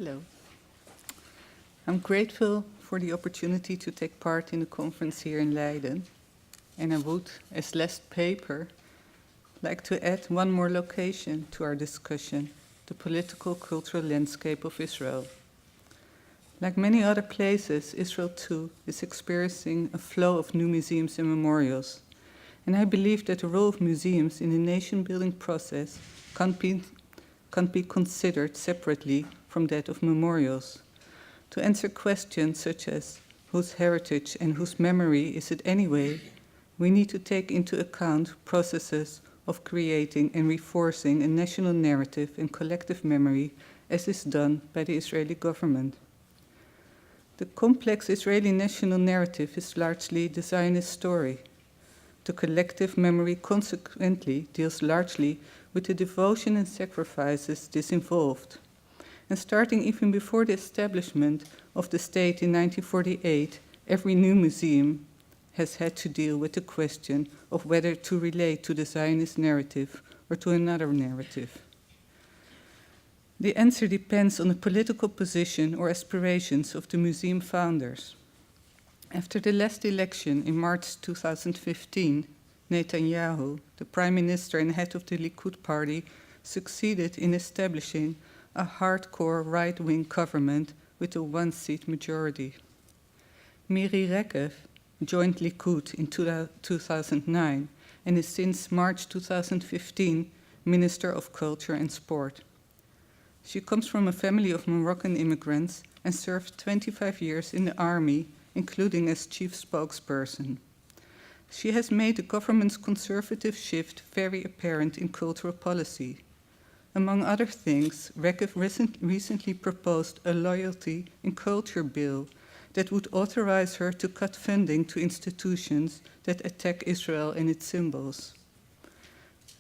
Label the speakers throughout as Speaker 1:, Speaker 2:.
Speaker 1: Hello. I'm grateful for the opportunity to take part in the conference here in Leiden, and I would, as last paper, like to add one more location to our discussion, the political cultural landscape of Israel. Like many other places, Israel too is experiencing a flow of new museums and memorials, and I believe that the role of museums in the nation-building process can't be considered separately from that of memorials. To answer questions such as whose heritage and whose memory is it anyway, we need to take into account processes of creating and reinforcing a national narrative and collective memory as is done by the Israeli government. The complex Israeli national narrative is largely the Zionist story. The collective memory consequently deals largely with the devotion and sacrifices this involved. And starting even before the establishment of the state in 1948, every new museum has had to deal with the question of whether to relate to the Zionist narrative or to another narrative. The answer depends on the political position or aspirations of the museum founders. After the last election in March 2015, Netanyahu, the prime minister and head of the Likud party, succeeded in establishing a hardcore right-wing government with a one-seat majority. Miri Regev joined Likud in 2009 and is since March 2015 Minister of Culture and Sport. She comes from a family of Moroccan immigrants and served 25 years in the army, including as chief spokesperson. She has made the government's conservative shift very apparent in cultural policy. Among other things, Regev recently proposed a loyalty and culture bill that would authorize her to cut funding to institutions that attack Israel and its symbols.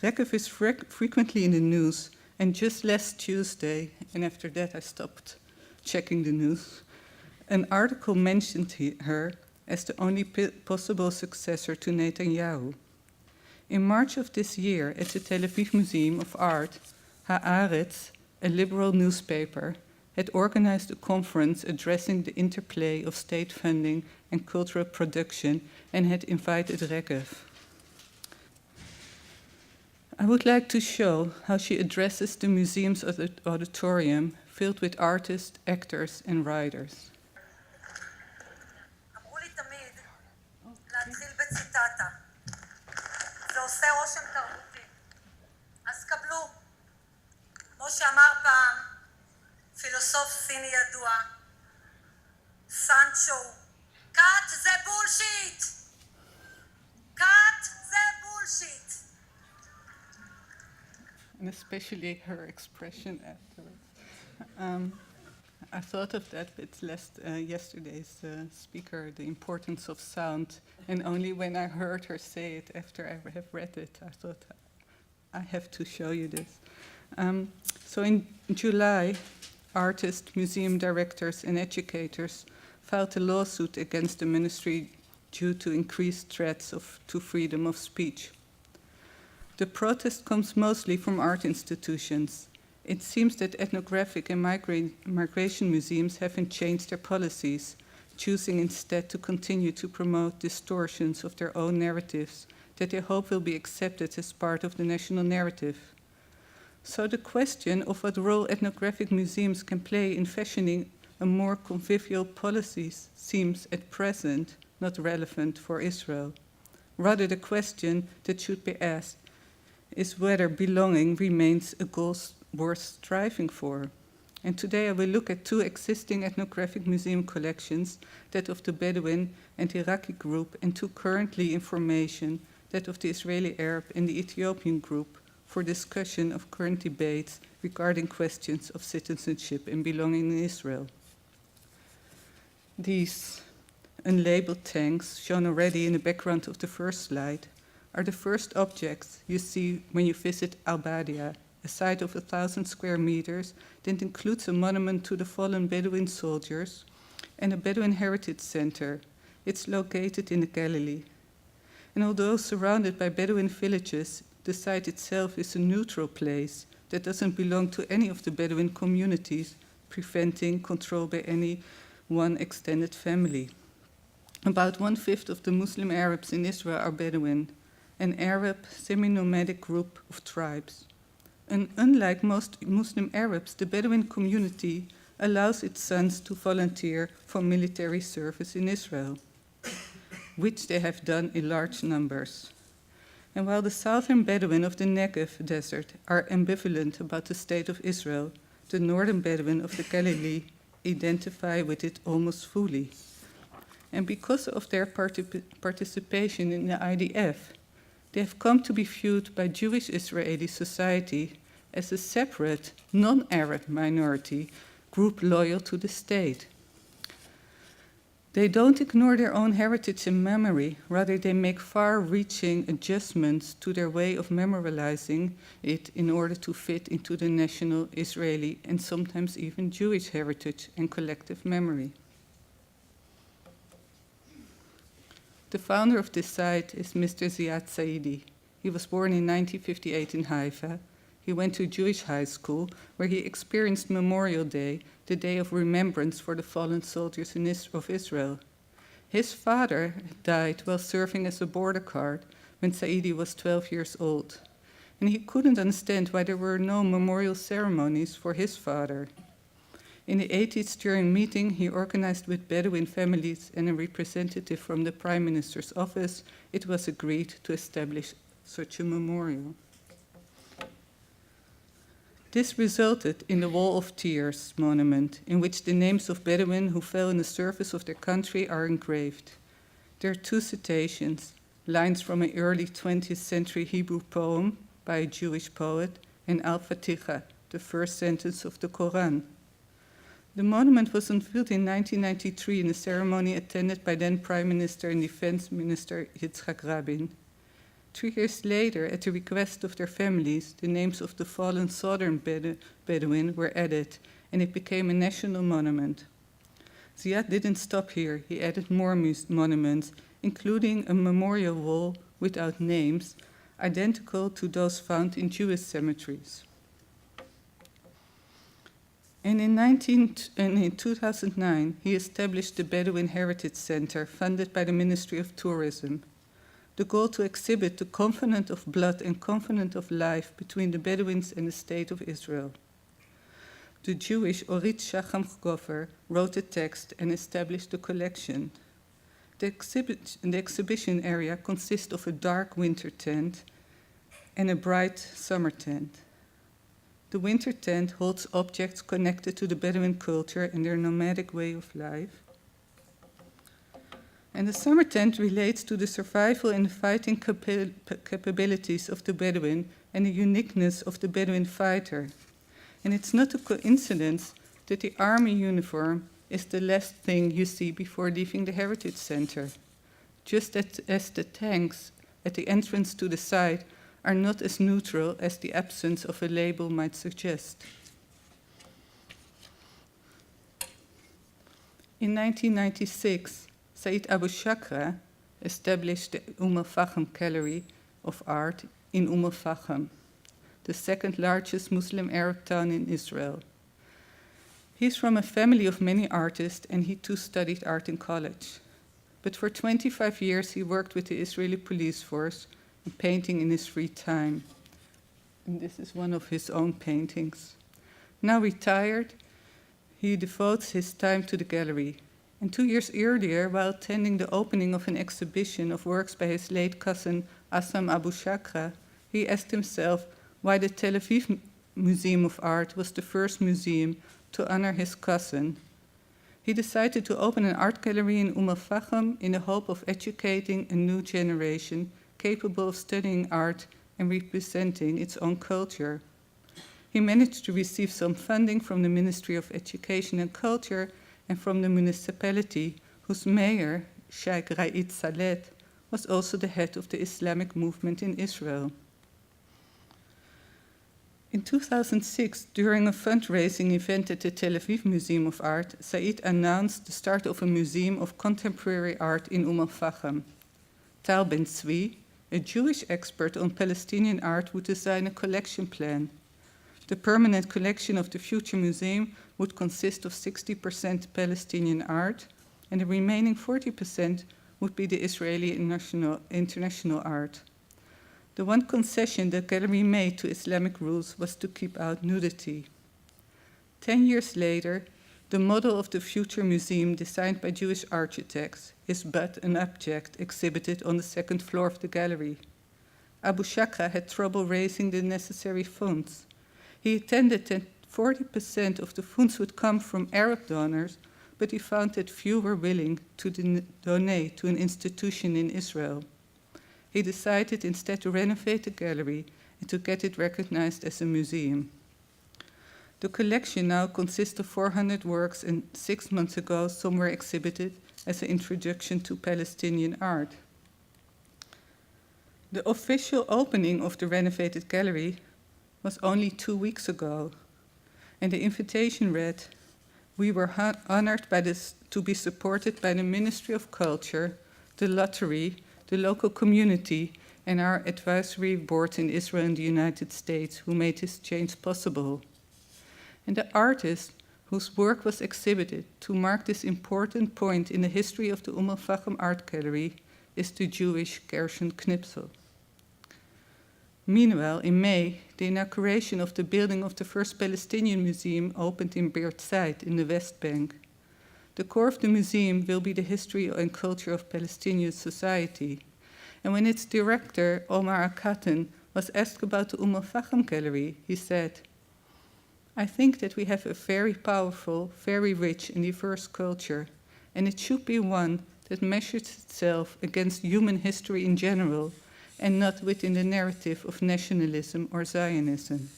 Speaker 1: Regev is frequently in the news, and just last Tuesday, and after that I stopped checking the news, an article mentioned her as the only possible successor to Netanyahu. In March of this year, at the Tel Aviv Museum of Art, Haaretz, a liberal newspaper, had organized a conference addressing the interplay of state funding and cultural production and had invited Regev. I would like to show how she addresses the museum's auditorium filled with artists, actors, and writers.
Speaker 2: אמרו לי תמיד להתחיל בציטטה. זה עושה רושם תרבותי. אז קבלו. כמו שאמר פעם פילוסוף סיני ידוע, סנצ'ו, cut זה בולשיט! cut זה בולשיט!
Speaker 1: And especially her expression afterwards. I thought of that with yesterday's speaker, the importance of sound, and only when I heard her say it after I have read it, I thought I have to show you this. So in July, artists, museum directors, and educators filed a lawsuit against the ministry due to increased threats to freedom of speech. The protest comes mostly from art institutions. It seems that ethnographic and migration museums haven't changed their policies, choosing instead to continue to promote distortions of their own narratives that they hope will be accepted as part of the national narrative. So the question of what role ethnographic museums can play in fashioning a more convivial policies seems at present not relevant for Israel. Rather, the question that should be asked is whether belonging remains a goal worth striving for. And today I will look at two existing ethnographic museum collections, that of the Bedouin and Iraqi group, and two currently in formation, that of the Israeli Arab and the Ethiopian group, for discussion of current debates regarding questions of citizenship and belonging in Israel. These unlabeled tanks, shown already in the background of the first slide, are the first objects you see when you visit Al-Badia, a site of 1,000 square meters that includes a monument to the fallen Bedouin soldiers and a Bedouin heritage center. It's located in the Galilee. And although surrounded by Bedouin villages, the site itself is a neutral place that doesn't belong to any of the Bedouin communities, preventing control by any one extended family. About 1/5 of the Muslim Arabs in Israel are Bedouin, an Arab semi-nomadic group of tribes. And unlike most Muslim Arabs, the Bedouin community allows its sons to volunteer for military service in Israel, which they have done in large numbers. And while the southern Bedouin of the Negev desert are ambivalent about the state of Israel, the northern Bedouin of the Galilee identify with it almost fully. And because of their participation in the IDF, they have come to be viewed by Jewish Israeli society as a separate, non-Arab minority group loyal to the state. They don't ignore their own heritage and memory, rather they make far-reaching adjustments to their way of memorializing it in order to fit into the national Israeli and sometimes even Jewish heritage and collective memory. The founder of this site is Mr. Ziad Saidi. He was born in 1958 in Haifa. He went to Jewish high school, where he experienced Memorial Day, the day of remembrance for the fallen soldiers of Israel. His father died while serving as a border guard when Saidi was 12 years old, and he couldn't understand why there were no memorial ceremonies for his father. In the 80s, during a meeting he organized with Bedouin families and a representative from the Prime Minister's office, it was agreed to establish such a memorial. This resulted in the Wall of Tears monument, in which the names of Bedouin who fell in the service of their country are engraved. There are 2 citations, lines from an early 20th century Hebrew poem by a Jewish poet, and Al-Fatiha, the first sentence of the Quran. The monument was unveiled in 1993 in a ceremony attended by then Prime Minister and Defense Minister Yitzhak Rabin. 3 years later, at the request of their families, the names of the fallen southern Bedouin were added, and it became a national monument. Ziad didn't stop here. He added more monuments, including a memorial wall without names, identical to those found in Jewish cemeteries. And in 2009, he established the Bedouin Heritage Center, funded by the Ministry of Tourism. The goal to exhibit the covenant of blood and covenant of life between the Bedouins and the State of Israel. The Jewish Orit Shacham Gofer wrote the text and established the collection. The exhibition area consists of a dark winter tent and a bright summer tent. The winter tent holds objects connected to the Bedouin culture and their nomadic way of life. And the summer tent relates to the survival and fighting capabilities of the Bedouin and the uniqueness of the Bedouin fighter. And it's not a coincidence that the army uniform is the last thing you see before leaving the Heritage Center, just as the tanks at the entrance to the site are not as neutral as the absence of a label might suggest. In 1996, Said Abu Shakra established the Al-Fahim Gallery of Art in Al-Fahim, the second largest Muslim Arab town in Israel. He's from a family of many artists, and he too studied art in college. But for 25 years he worked with the Israeli police force and painting in his free time. And this is one of his own paintings. Now retired, he devotes his time to the gallery. And 2 years earlier, while attending the opening of an exhibition of works by his late cousin Assam Abu Shakra, he asked himself why the Tel Aviv Museum of Art was the first museum to honor his cousin. He decided to open an art gallery in Al-Fahim in the hope of educating a new generation capable of studying art and representing its own culture. He managed to receive some funding from the Ministry of Education and Culture and from the municipality, whose mayor, Sheikh Raid Salet, was also the head of the Islamic movement in Israel. In 2006, during a fundraising event at the Tel Aviv Museum of Art, Said announced the start of a museum of contemporary art in Al-Fahim. Tal Ben Tzvi, a Jewish expert on Palestinian art, would design a collection plan. The permanent collection of the future museum would consist of 60% Palestinian art, and the remaining 40% would be the Israeli and international art. The one concession the gallery made to Islamic rules was to keep out nudity. 10 years later, the model of the future museum, designed by Jewish architects, is but an object exhibited on the second floor of the gallery. Abu Shakra had trouble raising the necessary funds. He intended that 40% of the funds would come from Arab donors, but he found that few were willing to donate to an institution in Israel. He decided instead to renovate the gallery and to get it recognized as a museum. The collection now consists of 400 works, and 6 months ago some were exhibited as an introduction to Palestinian art. The official opening of the renovated gallery was only 2 weeks ago, and the invitation read, "We were honored to be supported by the Ministry of Culture, the Lottery, the local community, and our advisory board in Israel and the United States who made this change possible." And the artist whose work was exhibited to mark this important point in the history of the Al-Fahim Art Gallery is the Jewish Gershon Knipsel. Meanwhile, in May, the inauguration of the building of the first Palestinian museum opened in Birzeit in the West Bank. The core of the museum will be the history and culture of Palestinian society. And when its director, Omar Akaten, was asked about the Al-Fahim Gallery, he said, "I think that we have a very powerful, very rich and diverse culture, and it should be one that measures itself against human history in general, and not within the narrative of nationalism or Zionism."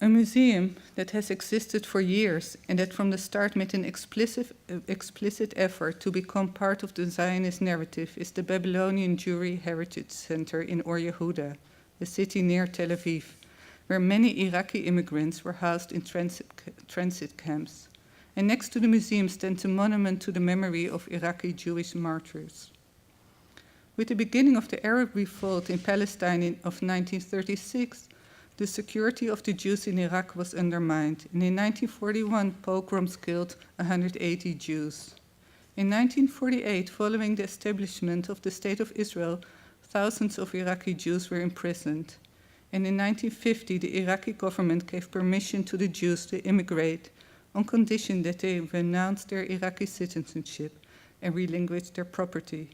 Speaker 1: A museum that has existed for years and that from the start made an explicit effort to become part of the Zionist narrative is the Babylonian Jewry Heritage Center in Or Yehuda, a city near Tel Aviv, where many Iraqi immigrants were housed in transit camps. And next to the museum stands a monument to the memory of Iraqi Jewish martyrs. With the beginning of the Arab revolt in Palestine of 1936, the security of the Jews in Iraq was undermined, and in 1941 pogroms killed 180 Jews. In 1948, following the establishment of the State of Israel, thousands of Iraqi Jews were imprisoned. And in 1950, the Iraqi government gave permission to the Jews to immigrate on condition that they renounce their Iraqi citizenship and relinquish their property.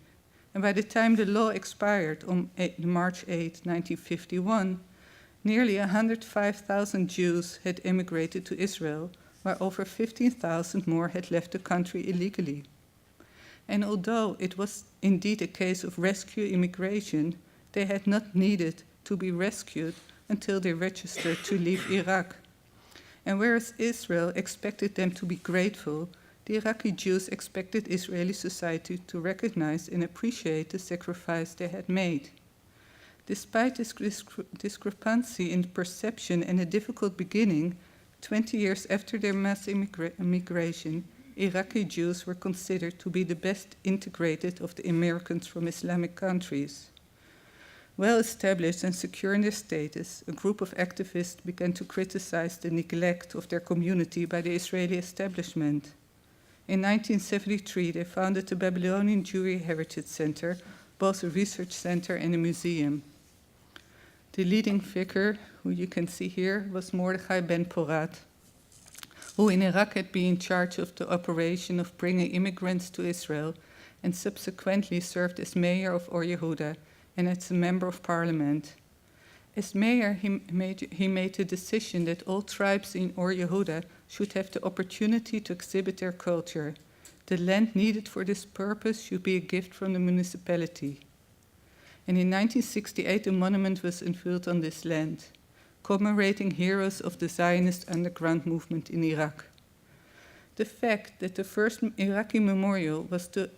Speaker 1: And by the time the law expired on March 8, 1951, nearly 105,000 Jews had immigrated to Israel, while over 15,000 more had left the country illegally. And although it was indeed a case of rescue immigration, they had not needed to be rescued until they registered to leave Iraq. And whereas Israel expected them to be grateful, the Iraqi Jews expected Israeli society to recognize and appreciate the sacrifice they had made. Despite this discrepancy in perception and a difficult beginning, 20 years after their mass immigration, Iraqi Jews were considered to be the best integrated of the Americans from Islamic countries. Well established and secure in their status, a group of activists began to criticize the neglect of their community by the Israeli establishment. In 1973, they founded the Babylonian Jewry Heritage Center, both a research center and a museum. The leading figure, who you can see here, was Mordechai Ben Porat, who in Iraq had been in charge of the operation of bringing immigrants to Israel and subsequently served as mayor of Or Yehuda and as a member of parliament. As mayor, he made the decision that all tribes in Or Yehuda should have the opportunity to exhibit their culture. The land needed for this purpose should be a gift from the municipality. And in 1968, a monument was unveiled on this land, commemorating heroes of the Zionist underground movement in Iraq. The fact that the first Iraqi memorial was to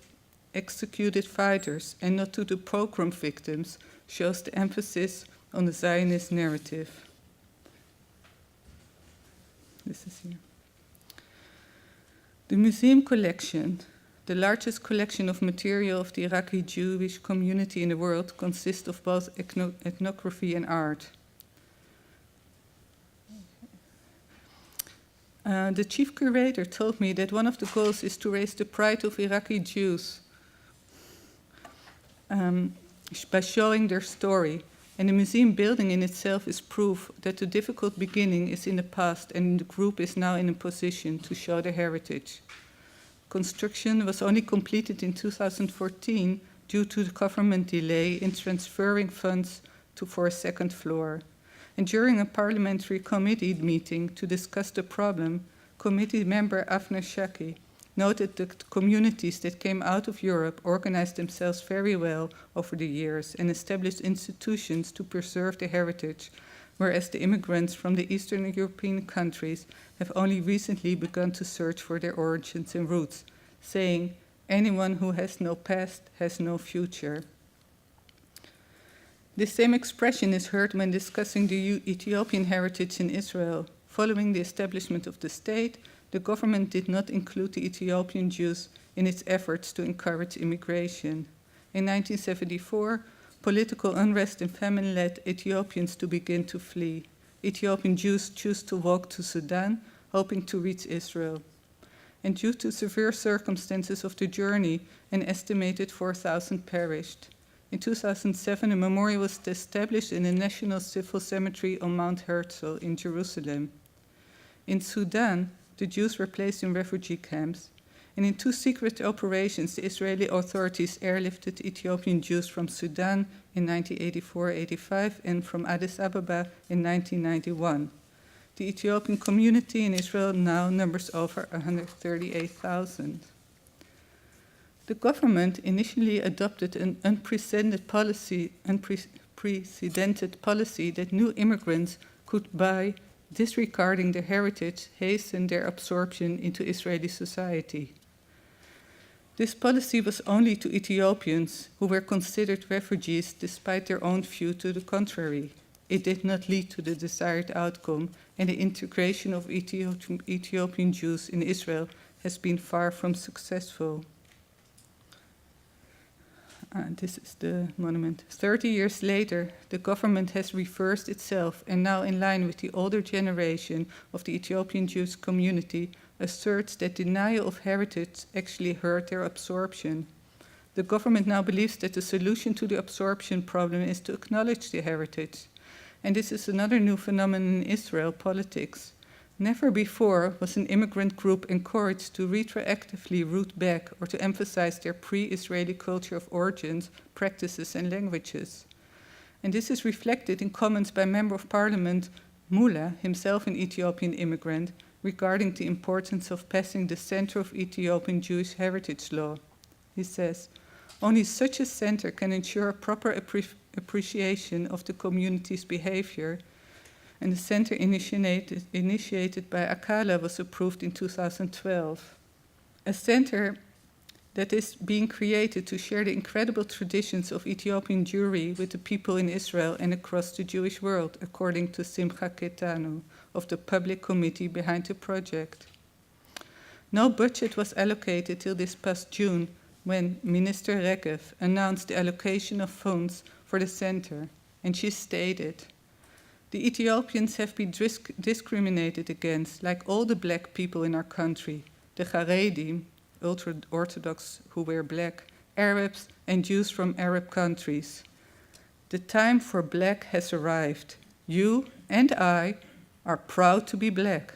Speaker 1: executed fighters and not to the pogrom victims shows the emphasis on the Zionist narrative. This is here. The museum collection, the largest collection of material of the Iraqi Jewish community in the world, consists of both ethnography and art. The chief curator told me that one of the goals is to raise the pride of Iraqi Jews by showing their story. And the museum building in itself is proof that the difficult beginning is in the past and the group is now in a position to show their heritage. Construction was only completed in 2014 due to the government delay in transferring funds for a second floor. And during a parliamentary committee meeting to discuss the problem, committee member Avner Shaki noted that communities that came out of Europe organized themselves very well over the years and established institutions to preserve their heritage, whereas the immigrants from the Eastern European countries have only recently begun to search for their origins and roots, saying, "Anyone who has no past has no future." The same expression is heard when discussing the Ethiopian heritage in Israel. Following the establishment of the state, the government did not include the Ethiopian Jews in its efforts to encourage immigration. In 1974, political unrest and famine led Ethiopians to begin to flee. Ethiopian Jews chose to walk to Sudan, hoping to reach Israel. And due to severe circumstances of the journey, an estimated 4,000 perished. In 2007, a memorial was established in the National Civil Cemetery on Mount Herzl in Jerusalem. In Sudan, the Jews were placed in refugee camps, and in two secret operations, the Israeli authorities airlifted Ethiopian Jews from Sudan in 1984-85 and from Addis Ababa in 1991. The Ethiopian community in Israel now numbers over 138,000. The government initially adopted an unprecedented policy that new immigrants could, by disregarding their heritage, hasten their absorption into Israeli society. This policy was only to Ethiopians who were considered refugees despite their own view to the contrary. It did not lead to the desired outcome, and the integration of Ethiopian Jews in Israel has been far from successful. This is the monument. 30 years later, the government has reversed itself and now, in line with the older generation of the Ethiopian Jewish community, asserts that denial of heritage actually hurt their absorption. The government now believes that the solution to the absorption problem is to acknowledge the heritage. And this is another new phenomenon in Israel politics. Never before was an immigrant group encouraged to retroactively root back or to emphasize their pre-Israeli culture of origins, practices, and languages. And this is reflected in comments by Member of Parliament Mula, himself an Ethiopian immigrant, regarding the importance of passing the Center of Ethiopian Jewish Heritage Law. He says, "Only such a center can ensure a proper appreciation of the community's behavior, and the center initiated by Akala was approved in 2012. A center that is being created to share the incredible traditions of Ethiopian Jewry with the people in Israel and across the Jewish world, according to Simcha Ketanu of the public committee behind the project. No budget was allocated till this past June, when Minister Regev announced the allocation of funds for the center, and she stated, "The Ethiopians have been discriminated against, like all the black people in our country, the Haredim, ultra-Orthodox who wear black, Arabs, and Jews from Arab countries. The time for black has arrived. You and I are proud to be black."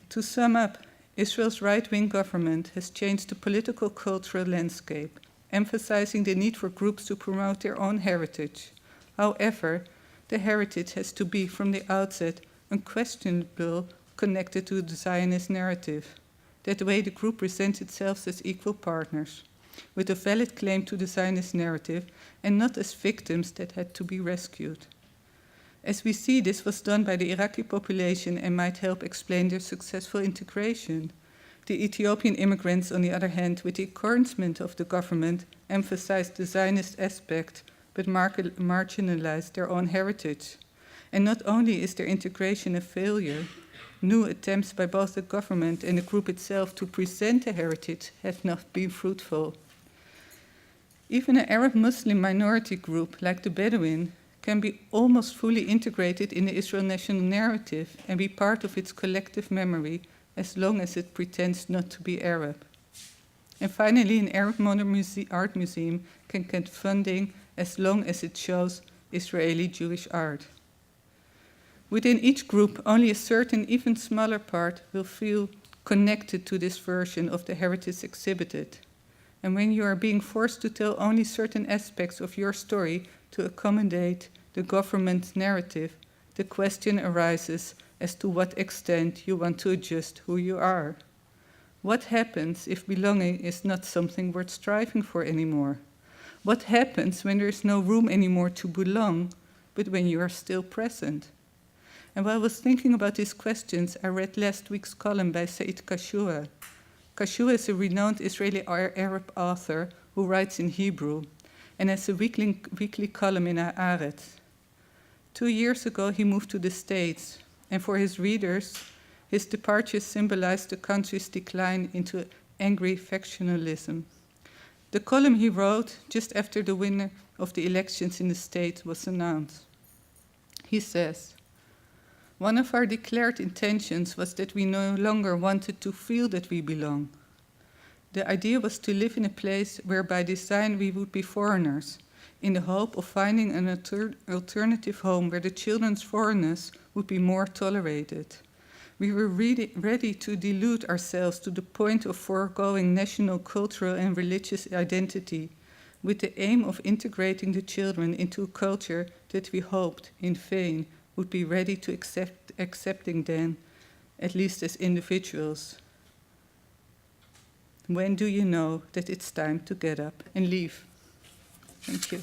Speaker 1: To sum up, Israel's right-wing government has changed the political cultural landscape, emphasizing the need for groups to promote their own heritage. However, the heritage has to be, from the outset, unquestionable connected to the Zionist narrative. That way the group presents itself as equal partners, with a valid claim to the Zionist narrative, and not as victims that had to be rescued. As we see, this was done by the Iraqi population and might help explain their successful integration. The Ethiopian immigrants, on the other hand, with the encouragement of the government, emphasized the Zionist aspect, but marginalized their own heritage. And not only is their integration a failure, new attempts by both the government and the group itself to present the heritage have not been fruitful. Even an Arab Muslim minority group like the Bedouin can be almost fully integrated in the Israel national narrative and be part of its collective memory as long as it pretends not to be Arab. And finally, an Arab modern art museum can get funding as long as it shows Israeli Jewish art. Within each group, only a certain, even smaller part will feel connected to this version of the heritage exhibited. And when you are being forced to tell only certain aspects of your story to accommodate the government narrative, the question arises as to what extent you want to adjust who you are. What happens if belonging is not something worth striving for anymore? What happens when there is no room anymore to belong, but when you are still present? And while I was thinking about these questions, I read last week's column by Said Kashua. Kashua is a renowned Israeli Arab author who writes in Hebrew and has a weekly column in Haaretz. 2 years ago, he moved to the States, and for his readers, his departure symbolized the country's decline into angry factionalism. The column he wrote just after the winner of the elections in the state was announced. He says, "One of our declared intentions was that we no longer wanted to feel that we belong. The idea was to live in a place where by design we would be foreigners, in the hope of finding an alternative home where the children's foreignness would be more tolerated. We were ready to delude ourselves to the point of foregoing national, cultural, and religious identity, with the aim of integrating the children into a culture that we hoped, in vain, would be ready to accepting them, at least as individuals. When do you know that it's time to get up and leave?" Thank you.